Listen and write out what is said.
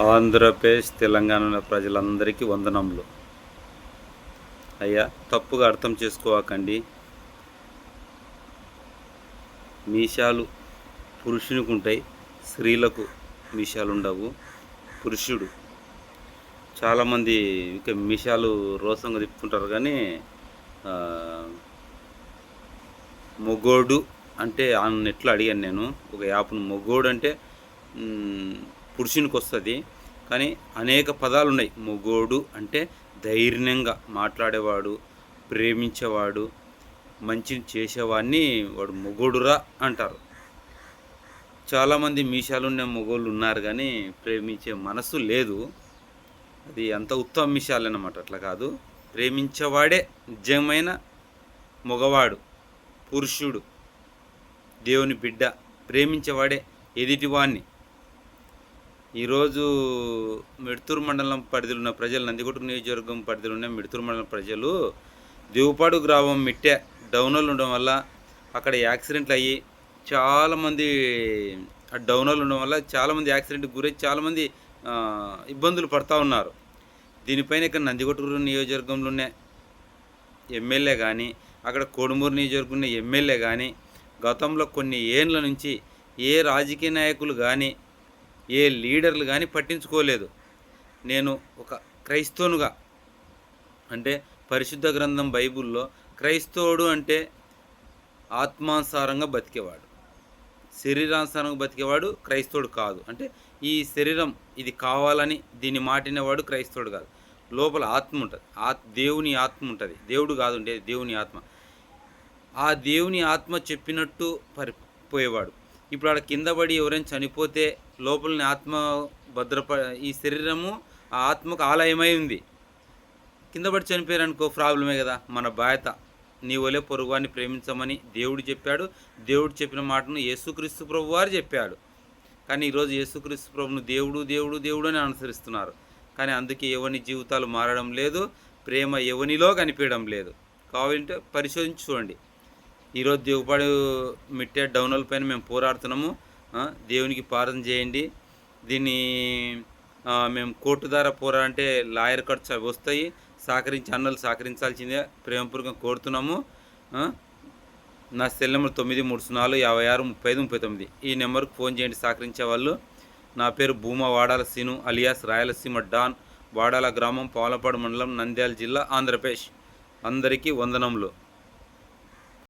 ఆంధ్రప్రదేశ్ తెలంగాణ ప్రజలందరికీ వందనములు. అయ్యా, తప్పుగా అర్థం చేసుకోవకండి. మీసాలు పురుషునికి ఉంటాయి, స్త్రీలకు మీసాలు ఉండవు. పురుషుడు చాలామంది ఇక మీసాలు రోసంగా తిప్పుతుంటారు, కానీ మొగోడు అంటే ఆ నెట్లో అడిగాను నేను ఒక యాప్ను. మొగోడు అంటే పురుషునికి వస్తుంది, కానీ అనేక పదాలు ఉన్నాయి. మొగోడు అంటే ధైర్యంగా మాట్లాడేవాడు, ప్రేమించేవాడు, మంచిని చేసేవాడిని వాడు మొగోడురా అంటారు. చాలామంది మీసాలున్న మొగోళ్ళు ఉన్నారు, కానీ ప్రేమించే మనసు లేదు. అది అంత ఉత్తమ మీసాలు అన్నమాట. అట్లా కాదు, ప్రేమించేవాడే నిజమైన మగవాడు, పురుషుడు, దేవుని బిడ్డ. ప్రేమించేవాడే ఎదుటివాణ్ణి. ఈరోజు మిడ్తూరు మండలం పరిధిలో ఉన్న ప్రజలు, నందికొట్టు నియోజకవర్గం పరిధిలో ఉన్న మిడ్తూరు మండలం ప్రజలు దేవుపాడు గ్రామం మిట్టె డౌనర్లు ఉండడం వల్ల అక్కడ యాక్సిడెంట్లు అయ్యి చాలామంది, ఆ డౌనర్లు ఉండడం వల్ల చాలామంది యాక్సిడెంట్కి గురై చాలామంది ఇబ్బందులు పడుతూ ఉన్నారు. దీనిపైన ఇక్కడ నందికొట్టు నియోజకవర్గంలోనే ఎమ్మెల్యే కానీ, అక్కడ కోడుమూరు నియోజకవర్గంలో ఎమ్మెల్యే కానీ గతంలో కొన్ని ఏళ్ళ నుంచి ఏ రాజకీయ నాయకులు కానీ, ఏ లీడర్లు కానీ పట్టించుకోలేదు. నేను ఒక క్రైస్తవునుగా, అంటే పరిశుద్ధ గ్రంథం బైబిల్లో క్రైస్తవుడు అంటే ఆత్మానుసారంగా బతికేవాడు, శరీరానుసారంగా బతికేవాడు క్రైస్తవుడు కాదు. అంటే ఈ శరీరం ఇది కావాలని దీన్ని మాటినవాడు క్రైస్తవుడు కాదు. లోపల ఆత్మ ఉంటుంది, దేవుని ఆత్మ ఉంటుంది. దేవుడు కాదు అంటే దేవుని ఆత్మ. ఆ దేవుని ఆత్మ చెప్పినట్టు పోయేవాడు. ఇప్పుడు ఆడ కింద పడి ఎవరైనా చనిపోతే లోపలని ఆత్మ ఈ శరీరము ఆ ఆత్మకు ఆలయమై ఉంది. కింద పడి చనిపోయారనుకో ప్రాబ్లమే కదా. మన బాధ్యత నీ వలే పొరుగువాన్ని ప్రేమించమని దేవుడు చెప్పాడు. దేవుడు చెప్పిన మాటను యేసుక్రీస్తు ప్రభు వారు చెప్పాడు. కానీ ఈరోజు యేసుక్రీస్తు ప్రభును దేవుడు దేవుడు దేవుడు అని అనుసరిస్తున్నారు. కానీ అందుకే ఎవని జీవితాలు మారడం లేదు, ప్రేమ ఎవనిలో కనిపించడం లేదు. కావాలంటే పరిశోధించి చూడండి. ఈరోజు దేవుపాడు మిట్టె డౌనల్ పైన మేము పోరాడుతున్నాము. దేవునికి ప్రార్థన చేయండి. దీన్ని మేము కోర్టు ద్వారా పోరాడంటే లాయర్ ఖర్చు అవి వస్తాయి. అన్నలు సహకరించాల్సిందే ప్రేమపూర్వకంగా కోరుతున్నాము. నా సెల్ నెంబర్ 9304563539. ఈ నెంబర్కి ఫోన్ చేయండి సహకరించే వాళ్ళు. నా పేరు భూమా వాడాల సీను అలియాస్ రాయలసీమ డాన్, వాడాల గ్రామం, పాలపాడు మండలం, నంద్యాల జిల్లా, ఆంధ్రప్రదేశ్. అందరికీ వందనములు.